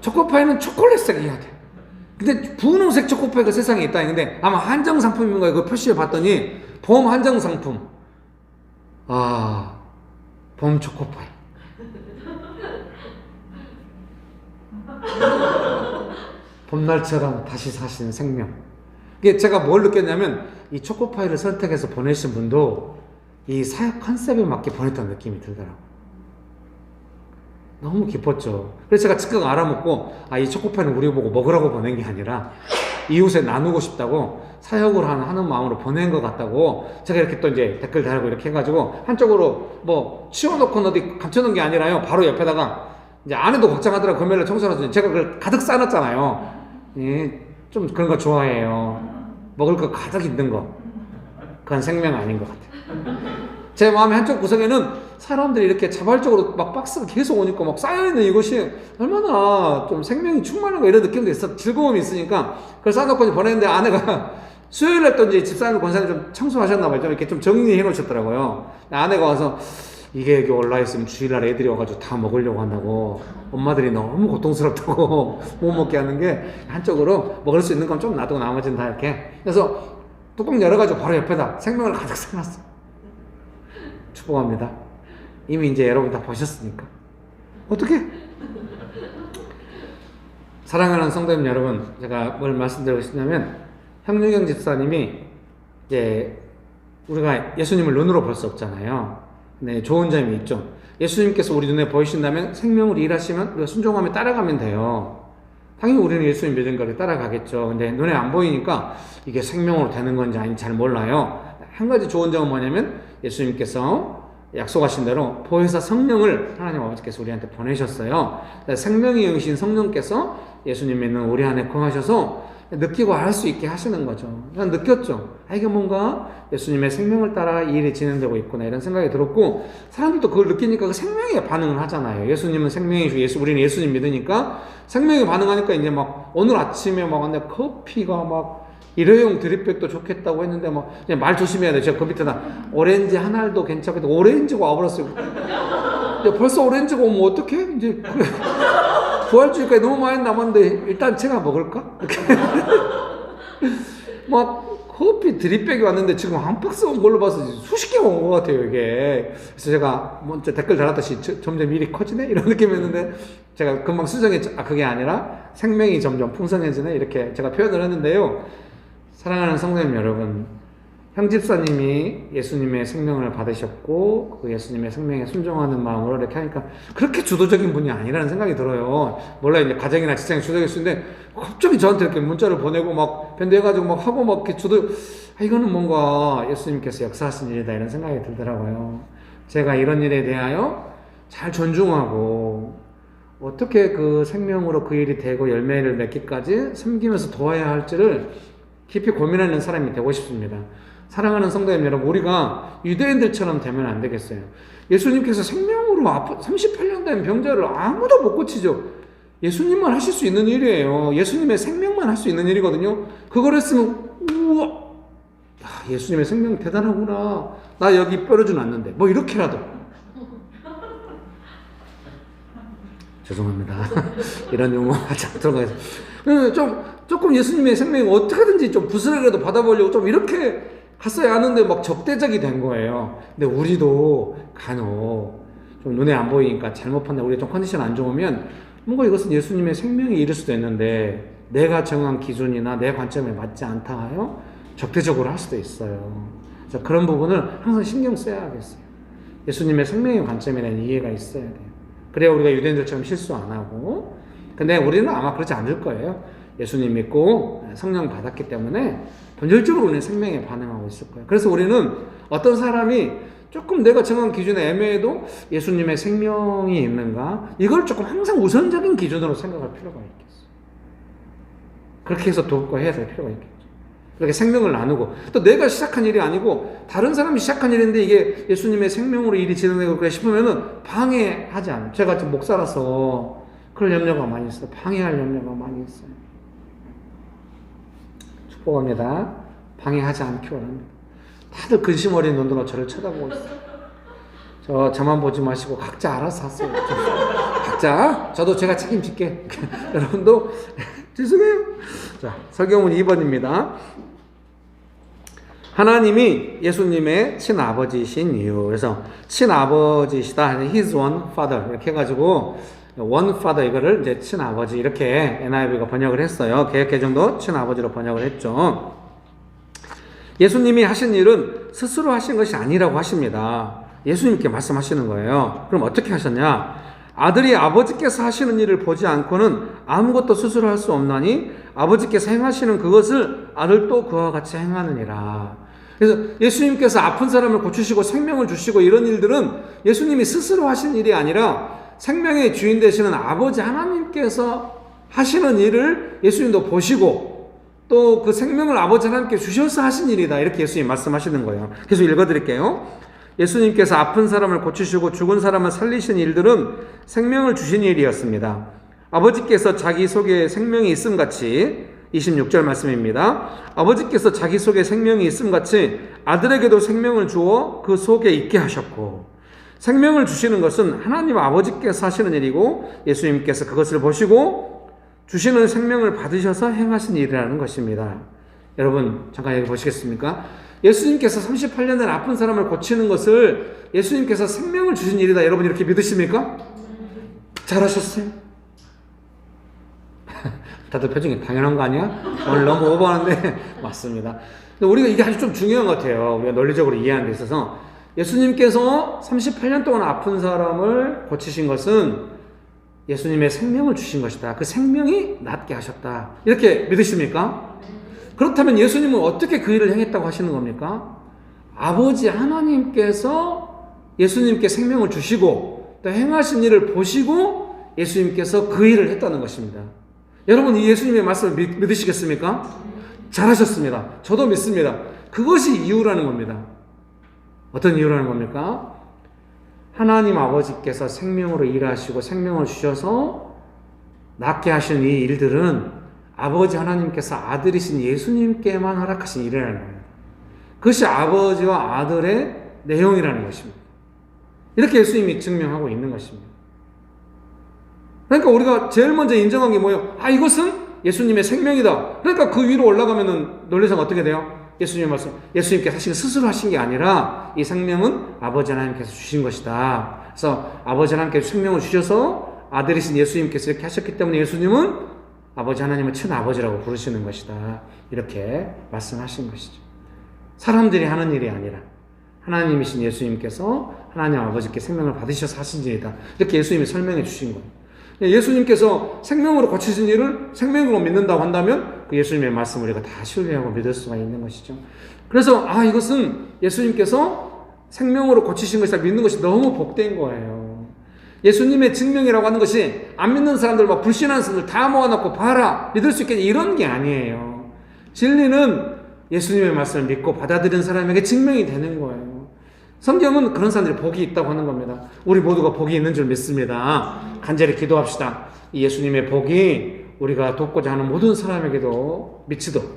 초코파이는 초콜릿색이어야 돼. 근데 분홍색 초코파이가 세상에 있다. 근데 아마 한정 상품인 거예요. 그 표시에 봤더니 봄 한정 상품. 봄 초코파이. 봄날처럼 다시 사시는 생명. 이게 제가 뭘 느꼈냐면 이 초코파이를 선택해서 보내신 분도 이 사역 컨셉에 맞게 보냈다는 느낌이 들더라고요. 너무 기뻤죠. 그래서 제가 즉각 알아먹고 이 초코파이는 우리 보고 먹으라고 보낸 게 아니라 이웃에 나누고 싶다고 사역을 하는 마음으로 보낸 것 같다고 제가 이렇게 또 이제 댓글 달고 이렇게 해가지고 한쪽으로 뭐 치워놓고 어디 감춰놓은 게 아니라요. 바로 옆에다가 이제 아내도 걱정하더라고. 금요일에 청소하면서 제가 그걸 가득 싸놨잖아요. 좀 그런 거 좋아해요. 먹을 거 가득 있는 거. 그건 생명 아닌 것 같아요. 제 마음의 한쪽 구석에는 사람들이 이렇게 자발적으로 막 박스가 계속 오니까 막 쌓여있는 이것이 얼마나 좀 생명이 충만한가 이런 느낌도 있어. 즐거움이 있으니까 그걸 싸놓고 보냈는데 아내가 수요일날 또 이제 집사님 권사님 좀 청소하셨나봐요. 좀 이렇게 좀 정리해 놓으셨더라고요. 아내가 와서 이게 여기 올라있으면 주일날 애들이 와가지고 다 먹으려고 한다고 엄마들이 너무 고통스럽다고 못 먹게 하는 게 한쪽으로 먹을 수 있는 건 좀 놔두고 나머지는 다 이렇게 그래서 뚜껑 열어가지고 바로 옆에다 생명을 가득 써놨어. 축복합니다. 이미 이제 여러분 다 보셨으니까 어떻게? 사랑하는 성도님 여러분, 제가 뭘 말씀드리고 싶냐면 형유경 집사님이 이제 우리가 예수님을 눈으로 볼 수 없잖아요. 네, 좋은 점이 있죠. 예수님께서 우리 눈에 보이신다면 생명을 일하시면 우리가 순종하며 따라가면 돼요. 당연히 우리는 예수님 믿은 거를 따라가겠죠. 근데 눈에 안 보이니까 이게 생명으로 되는 건지 아닌지 잘 몰라요. 한 가지 좋은 점은 뭐냐면 예수님께서 약속하신 대로 보혜사 성령을 하나님 아버지께서 우리한테 보내셨어요. 생명의 영이신 성령께서 예수님 믿는 우리 안에 거하셔서 느끼고 알 수 있게 하시는 거죠. 난 느꼈죠. 이게 뭔가 예수님의 생명을 따라 이 일이 진행되고 있구나 이런 생각이 들었고 사람들도 그걸 느끼니까 그 생명에 반응을 하잖아요. 예수님은 생명이시고 우리는 예수님 믿으니까 생명에 반응하니까 이제 막 오늘 아침에 막 근데 커피가 막 일회용 드립백도 좋겠다고 했는데 막 그냥 말 조심해야 돼. 제가 그 밑에다 오렌지 한 알도 괜찮겠다. 오렌지가 와버렸어요. 야, 벌써 오렌지가 오면 어떡해? 이제 그래. 부활주일까지 너무 많이 남았는데 일단 제가 먹을까? 이렇게 막 커피 드립백이 왔는데 지금 한 박스 온 걸로 봐서 수십 개가 온 것 같아요, 이게. 그래서 제가 먼저 댓글 달았듯이 점점 일이 커지네? 이런 느낌이었는데 제가 금방 수정했죠. 그게 아니라 생명이 점점 풍성해지네? 이렇게 제가 표현을 했는데요. 사랑하는 성도님 여러분, 형 집사님이 예수님의 생명을 받으셨고 그 예수님의 생명에 순종하는 마음으로 이렇게 하니까 그렇게 주도적인 분이 아니라는 생각이 들어요. 몰라요. 이제 가정이나 직장에 주도적일 수 있는데 갑자기 저한테 이렇게 문자를 보내고 막 변대해가지고 막 하고 막 이렇게 이거는 뭔가 예수님께서 역사하신 일이다 이런 생각이 들더라고요. 제가 이런 일에 대하여 잘 존중하고 어떻게 그 생명으로 그 일이 되고 열매를 맺기까지 섬기면서 도와야 할지를 깊이 고민하는 사람이 되고 싶습니다. 사랑하는 성도님 여러분, 우리가 유대인들처럼 되면 안 되겠어요. 예수님께서 생명으로 38년 된 병자를 아무도 못 고치죠. 예수님만 하실 수 있는 일이에요. 예수님의 생명만 할 수 있는 일이거든요. 그걸 했으면 우와, 야, 예수님의 생명 대단하구나. 나 여기 뼈를 놨는데 뭐 이렇게라도. 죄송합니다. 이런 용어 하지 않도록 하겠습니다. 조금 예수님의 생명이 어떻게든지 좀 부스러기라도 받아보려고 좀 이렇게 갔어야 하는데 막 적대적이 된 거예요. 근데 우리도 간혹 좀 눈에 안 보이니까 잘못 판단, 우리가 좀 컨디션 안 좋으면 뭔가 이것은 예수님의 생명이 이를 수도 있는데 내가 정한 기준이나 내 관점에 맞지 않다 하여 적대적으로 할 수도 있어요. 그래서 그런 부분을 항상 신경 써야 하겠어요. 예수님의 생명의 관점에 대한 이해가 있어야 돼요. 그래야 우리가 유대인들처럼 실수 안 하고. 근데 우리는 아마 그렇지 않을 거예요. 예수님 믿고 성령 받았기 때문에 본질적으로 우리는 생명에 반응하고 있을 거예요. 그래서 우리는 어떤 사람이 조금 내가 정한 기준에 애매해도 예수님의 생명이 있는가? 이걸 조금 항상 우선적인 기준으로 생각할 필요가 있겠어요. 그렇게 해서 돕고 해야 될 필요가 있겠죠. 그렇게 생명을 나누고, 또 내가 시작한 일이 아니고 다른 사람이 시작한 일인데 이게 예수님의 생명으로 일이 진행되고 그래 싶으면은 방해하지 않아요. 제가 지금 목사라서 그럴 염려가 많이 있어요. 방해할 염려가 많이 있어요. 축복합니다. 방해하지 않기 원합니다. 다들 근심 어린 눈으로 저를 쳐다보고 있어요. 저만 보지 마시고 각자 알아서 하세요. 각자, 저도 제가 책임질게. 여러분도 죄송해요. 자, 설교문 2번입니다. 하나님이 예수님의 친아버지이신 이유. 그래서 친아버지시다. His one father. 이렇게 해가지고 one father 이거를 이제 친아버지 이렇게 NIV가 번역을 했어요. 개역개정도 친아버지로 번역을 했죠. 예수님이 하신 일은 스스로 하신 것이 아니라고 하십니다. 예수님께 말씀하시는 거예요. 그럼 어떻게 하셨냐? 아들이 아버지께서 하시는 일을 보지 않고는 아무것도 스스로 할 수 없나니 아버지께서 행하시는 그것을 아들도 그와 같이 행하느니라. 그래서 예수님께서 아픈 사람을 고치시고 생명을 주시고 이런 일들은 예수님이 스스로 하신 일이 아니라 생명의 주인 되시는 아버지 하나님께서 하시는 일을 예수님도 보시고 또 그 생명을 아버지 하나님께 주셔서 하신 일이다. 이렇게 예수님 말씀하시는 거예요. 계속 읽어드릴게요. 예수님께서 아픈 사람을 고치시고 죽은 사람을 살리신 일들은 생명을 주신 일이었습니다. 아버지께서 자기 속에 생명이 있음같이 26절 말씀입니다. 아버지께서 자기 속에 생명이 있음같이 아들에게도 생명을 주어 그 속에 있게 하셨고, 생명을 주시는 것은 하나님 아버지께서 하시는 일이고 예수님께서 그것을 보시고 주시는 생명을 받으셔서 행하신 일이라는 것입니다. 여러분 잠깐 여기 보시겠습니까? 예수님께서 38년 된 아픈 사람을 고치는 것을 예수님께서 생명을 주신 일이다. 여러분 이렇게 믿으십니까? 잘하셨어요? 다들 표정이 당연한 거 아니야? 오늘 너무 오버하는데 맞습니다. 근데 우리가 이게 아주 좀 중요한 것 같아요. 우리가 논리적으로 이해하는 데 있어서 예수님께서 38년 동안 아픈 사람을 고치신 것은 예수님의 생명을 주신 것이다. 그 생명이 낫게 하셨다. 이렇게 믿으십니까? 그렇다면 예수님은 어떻게 그 일을 행했다고 하시는 겁니까? 아버지 하나님께서 예수님께 생명을 주시고 또 행하신 일을 보시고 예수님께서 그 일을 했다는 것입니다. 여러분 이 예수님의 말씀을 믿으시겠습니까? 잘하셨습니다. 저도 믿습니다. 그것이 이유라는 겁니다. 어떤 이유라는 겁니까? 하나님 아버지께서 생명으로 일하시고 생명을 주셔서 낫게 하신 이 일들은 아버지 하나님께서 아들이신 예수님께만 허락하신 일이라는 겁니다. 그것이 아버지와 아들의 내용이라는 것입니다. 이렇게 예수님이 증명하고 있는 것입니다. 그러니까 우리가 제일 먼저 인정한 게 뭐예요? 이것은 예수님의 생명이다. 그러니까 그 위로 올라가면은 논리상 어떻게 돼요? 예수님 말씀, 예수님께서 사실 스스로 하신 게 아니라 이 생명은 아버지 하나님께서 주신 것이다. 그래서 아버지 하나님께서 생명을 주셔서 아들이신 예수님께서 이렇게 하셨기 때문에 예수님은 아버지 하나님을 친아버지라고 부르시는 것이다. 이렇게 말씀하신 것이죠. 사람들이 하는 일이 아니라 하나님이신 예수님께서 하나님 아버지께 생명을 받으셔서 하신 일이다. 이렇게 예수님이 설명해 주신 거예요. 예수님께서 생명으로 고치신 일을 생명으로 믿는다고 한다면 그 예수님의 말씀을 우리가 다 신뢰하고 믿을 수가 있는 것이죠. 그래서 이것은 예수님께서 생명으로 고치신 것이다 믿는 것이 너무 복된 거예요. 예수님의 증명이라고 하는 것이 안 믿는 사람들, 막 불신하는 사람들 다 모아놓고 봐라 믿을 수 있겠냐 이런 게 아니에요. 진리는 예수님의 말씀을 믿고 받아들이는 사람에게 증명이 되는 거예요. 성경은 그런 사람들이 복이 있다고 하는 겁니다. 우리 모두가 복이 있는 줄 믿습니다. 간절히 기도합시다. 이 예수님의 복이 우리가 돕고자 하는 모든 사람에게도 미치도록.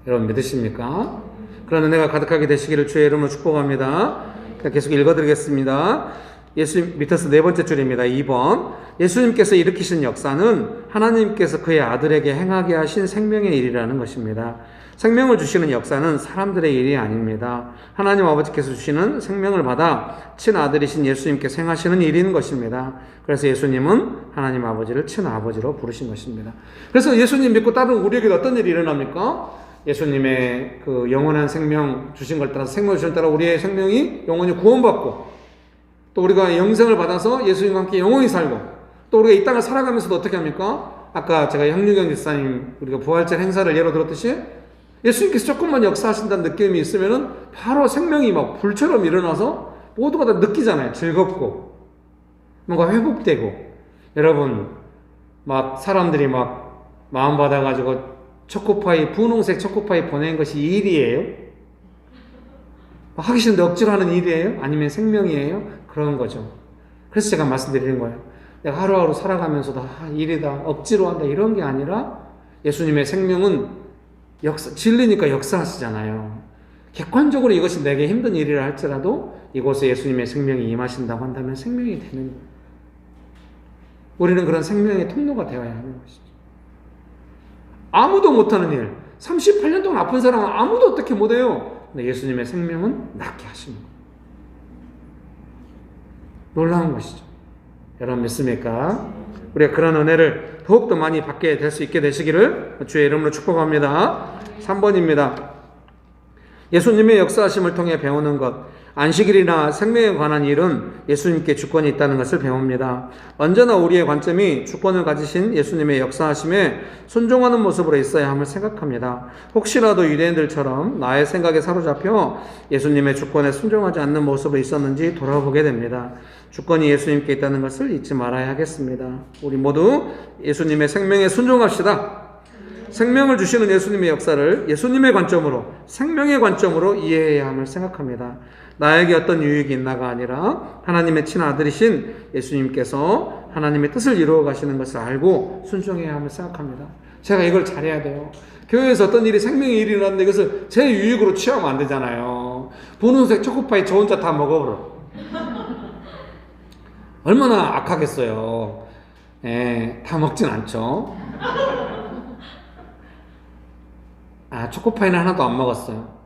여러분 믿으십니까? 그런 은혜가 가득하게 되시기를 주의 이름으로 축복합니다. 계속 읽어드리겠습니다. 예수님 밑에서 네 번째 줄입니다. 2번. 예수님께서 일으키신 역사는 하나님께서 그의 아들에게 행하게 하신 생명의 일이라는 것입니다. 생명을 주시는 역사는 사람들의 일이 아닙니다. 하나님 아버지께서 주시는 생명을 받아 친아들이신 예수님께서 행하시는 일인 것입니다. 그래서 예수님은 하나님 아버지를 친아버지로 부르신 것입니다. 그래서 예수님 믿고 따르는 우리에게 어떤 일이 일어납니까? 예수님의 그 영원한 생명 주신 걸 따라서 생명 주신 따라 우리의 생명이 영원히 구원받고 또 우리가 영생을 받아서 예수님과 함께 영원히 살고 또 우리가 이 땅을 살아가면서도 어떻게 합니까? 아까 제가 형유경 집사님 우리가 부활절 행사를 예로 들었듯이 예수님께서 조금만 역사하신다는 느낌이 있으면은 바로 생명이 막 불처럼 일어나서 모두가 다 느끼잖아요. 즐겁고 뭔가 회복되고. 여러분 막 사람들이 막 마음 받아가지고 초코파이 분홍색 초코파이 보낸 것이 일이에요? 하기 싫은데 억지로 하는 일이에요? 아니면 생명이에요? 그런 거죠. 그래서 제가 말씀드리는 거예요. 내가 하루하루 살아가면서도 일이다 억지로 한다 이런 게 아니라 예수님의 생명은 진리니까 역사하시잖아요. 객관적으로 이것이 내게 힘든 일이라 할지라도 이곳에 예수님의 생명이 임하신다고 한다면 생명이 되는 거예요. 우리는 그런 생명의 통로가 되어야 하는 것이죠. 아무도 못하는 일, 38년 동안 아픈 사람은 아무도 어떻게 못해요. 근데 예수님의 생명은 낫게 하시는 거예요. 놀라운 것이죠. 여러분 믿습니까? 우리가 그런 은혜를 더욱더 많이 받게 될 수 있게 되시기를 주의 이름으로 축복합니다. 3번입니다. 예수님의 역사하심을 통해 배우는 것. 안식일이나 생명에 관한 일은 예수님께 주권이 있다는 것을 배웁니다. 언제나 우리의 관점이 주권을 가지신 예수님의 역사하심에 순종하는 모습으로 있어야 함을 생각합니다. 혹시라도 유대인들처럼 나의 생각에 사로잡혀 예수님의 주권에 순종하지 않는 모습으로 있었는지 돌아보게 됩니다. 주권이 예수님께 있다는 것을 잊지 말아야 하겠습니다. 우리 모두 예수님의 생명에 순종합시다. 생명을 주시는 예수님의 역사를 예수님의 관점으로, 생명의 관점으로 이해해야 함을 생각합니다. 나에게 어떤 유익이 있나가 아니라 하나님의 친아들이신 예수님께서 하나님의 뜻을 이루어 가시는 것을 알고 순종해야 함을 생각합니다. 제가 이걸 잘해야 돼요. 교회에서 어떤 일이 생명의 일이 일어났는데 이것을 제 유익으로 취하면 안 되잖아요. 분홍색 초코파이 저 혼자 다 먹어버려. 얼마나 악하겠어요. 다 먹진 않죠. 초코파이는 하나도 안 먹었어요.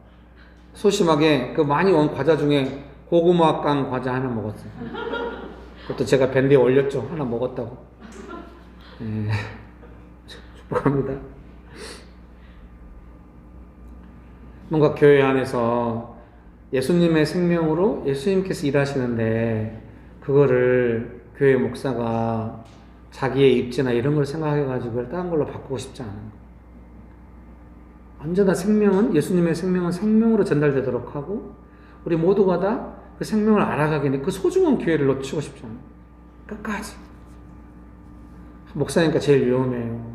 소심하게 그 많이 온 과자 중에 고구마 깡 과자 하나 먹었어요. 그것도 제가 밴드에 올렸죠. 하나 먹었다고. 축복합니다. 뭔가 교회 안에서 예수님의 생명으로 예수님께서 일하시는데 그거를 교회 목사가 자기의 입지나 이런 걸 생각해가지고 그걸 다른 걸로 바꾸고 싶지 않은 거예요. 언제나 생명은, 예수님의 생명은 생명으로 전달되도록 하고 우리 모두가 다 그 생명을 알아가기는 그 소중한 기회를 놓치고 싶지 않아요. 끝까지. 목사니까 제일 위험해요.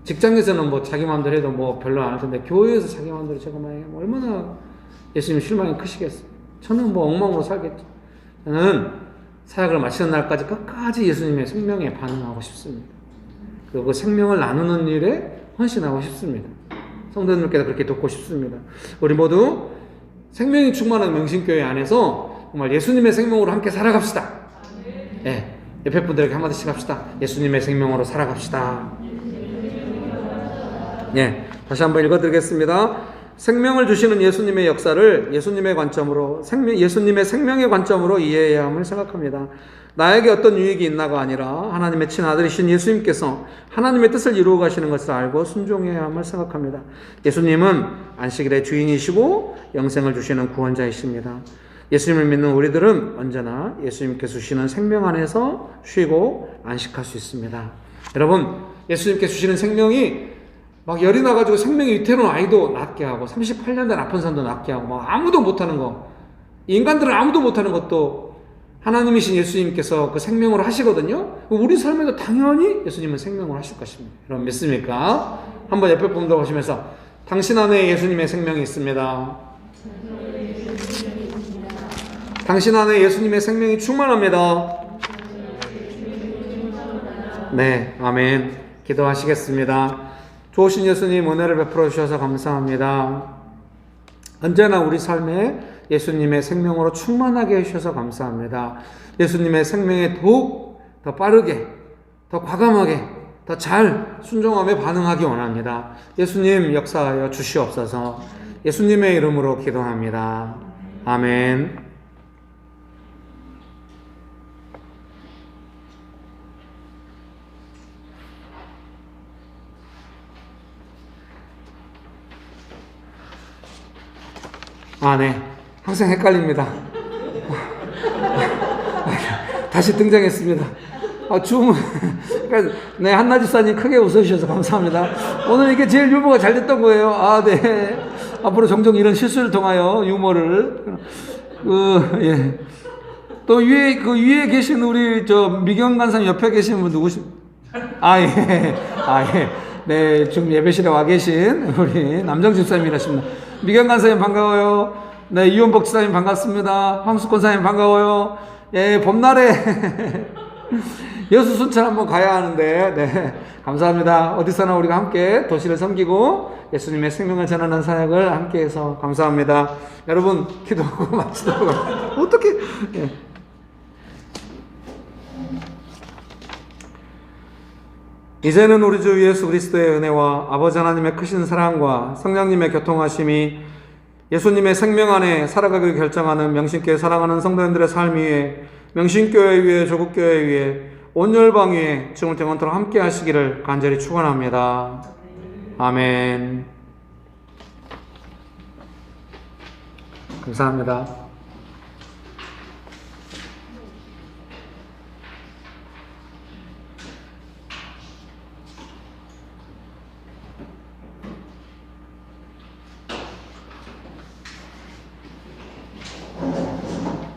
직장에서는 뭐 자기 마음대로 해도 뭐 별로 안 할 텐데 교회에서 자기 마음대로 제가 만약에 얼마나 예수님 실망이 크시겠어요. 저는 뭐 엉망으로 살겠죠. 저는 사역을 마치는 날까지 끝까지 예수님의 생명에 반응하고 싶습니다. 그리고 그 생명을 나누는 일에 헌신하고 싶습니다. 성도님들께서 그렇게 돕고 싶습니다. 우리 모두 생명이 충만한 명신교회 안에서 정말 예수님의 생명으로 함께 살아갑시다. 네, 옆에 분들에게 한마디씩 합시다. 예수님의 생명으로 살아갑시다. 예, 다시 한번 읽어드리겠습니다. 생명을 주시는 예수님의 역사를 예수님의 관점으로, 예수님의 생명의 관점으로 이해해야 함을 생각합니다. 나에게 어떤 유익이 있나가 아니라 하나님의 친아들이신 예수님께서 하나님의 뜻을 이루어 가시는 것을 알고 순종해야 함을 생각합니다. 예수님은 안식일의 주인이시고 영생을 주시는 구원자이십니다. 예수님을 믿는 우리들은 언제나 예수님께서 주시는 생명 안에서 쉬고 안식할 수 있습니다. 여러분, 예수님께서 주시는 생명이 막 열이 나가지고 생명이 위태로운 아이도 낫게 하고 38년 된 아픈 사람도 낫게 하고 막 아무도 못하는 거, 인간들은 아무도 못하는 것도 하나님이신 예수님께서 그 생명으로 하시거든요. 우리 삶에도 당연히 예수님은 생명으로 하실 것입니다. 여러분 믿습니까? 한번 옆에 분들 보시면서 당신 안에 예수님의 생명이 있습니다. 당신 안에 예수님의 생명이 충만합니다. 네, 아멘. 기도하시겠습니다. 좋으신 예수님, 은혜를 베풀어 주셔서 감사합니다. 언제나 우리 삶에 예수님의 생명으로 충만하게 해주셔서 감사합니다. 예수님의 생명에 더욱 더 빠르게, 더 과감하게, 더 잘 순종하며 반응하기 원합니다. 예수님 역사하여 주시옵소서. 예수님의 이름으로 기도합니다. 아멘. 네. 항상 헷갈립니다. 다시 등장했습니다. 네, 한나 집사님 크게 웃어주셔서 감사합니다. 오늘 이게 제일 유머가 잘 됐던 거예요. 네. 앞으로 종종 이런 실수를 통하여 유머를, 예. 또 위에 계신 우리 미경 간사님 옆에 계신 분 예. 네, 지금 예배실에 와 계신 우리 남정 집사님이라십니다. 미경 간사님 반가워요. 네, 이원복 지사님 반갑습니다. 황숙권 사님 반가워요. 예, 봄날에 여수 순천 한번 가야 하는데, 네, 감사합니다. 어디서나 우리가 함께 도시를 섬기고 예수님의 생명을 전하는 사역을 함께해서 감사합니다. 여러분, 기도하고 마치도록 합니다. 어떻게? 예. 이제는 우리 주 예수 그리스도의 은혜와 아버지 하나님의 크신 사랑과 성령님의 교통하심이 예수님의 생명 안에 살아가기를 결정하는 명신교회 사랑하는 성도님들의 삶 위에, 명신교회 위에, 조국교회 위에, 온 열방 위에 지금부터 영원토록 함께 하시기를 간절히 축원합니다. 아멘. 감사합니다.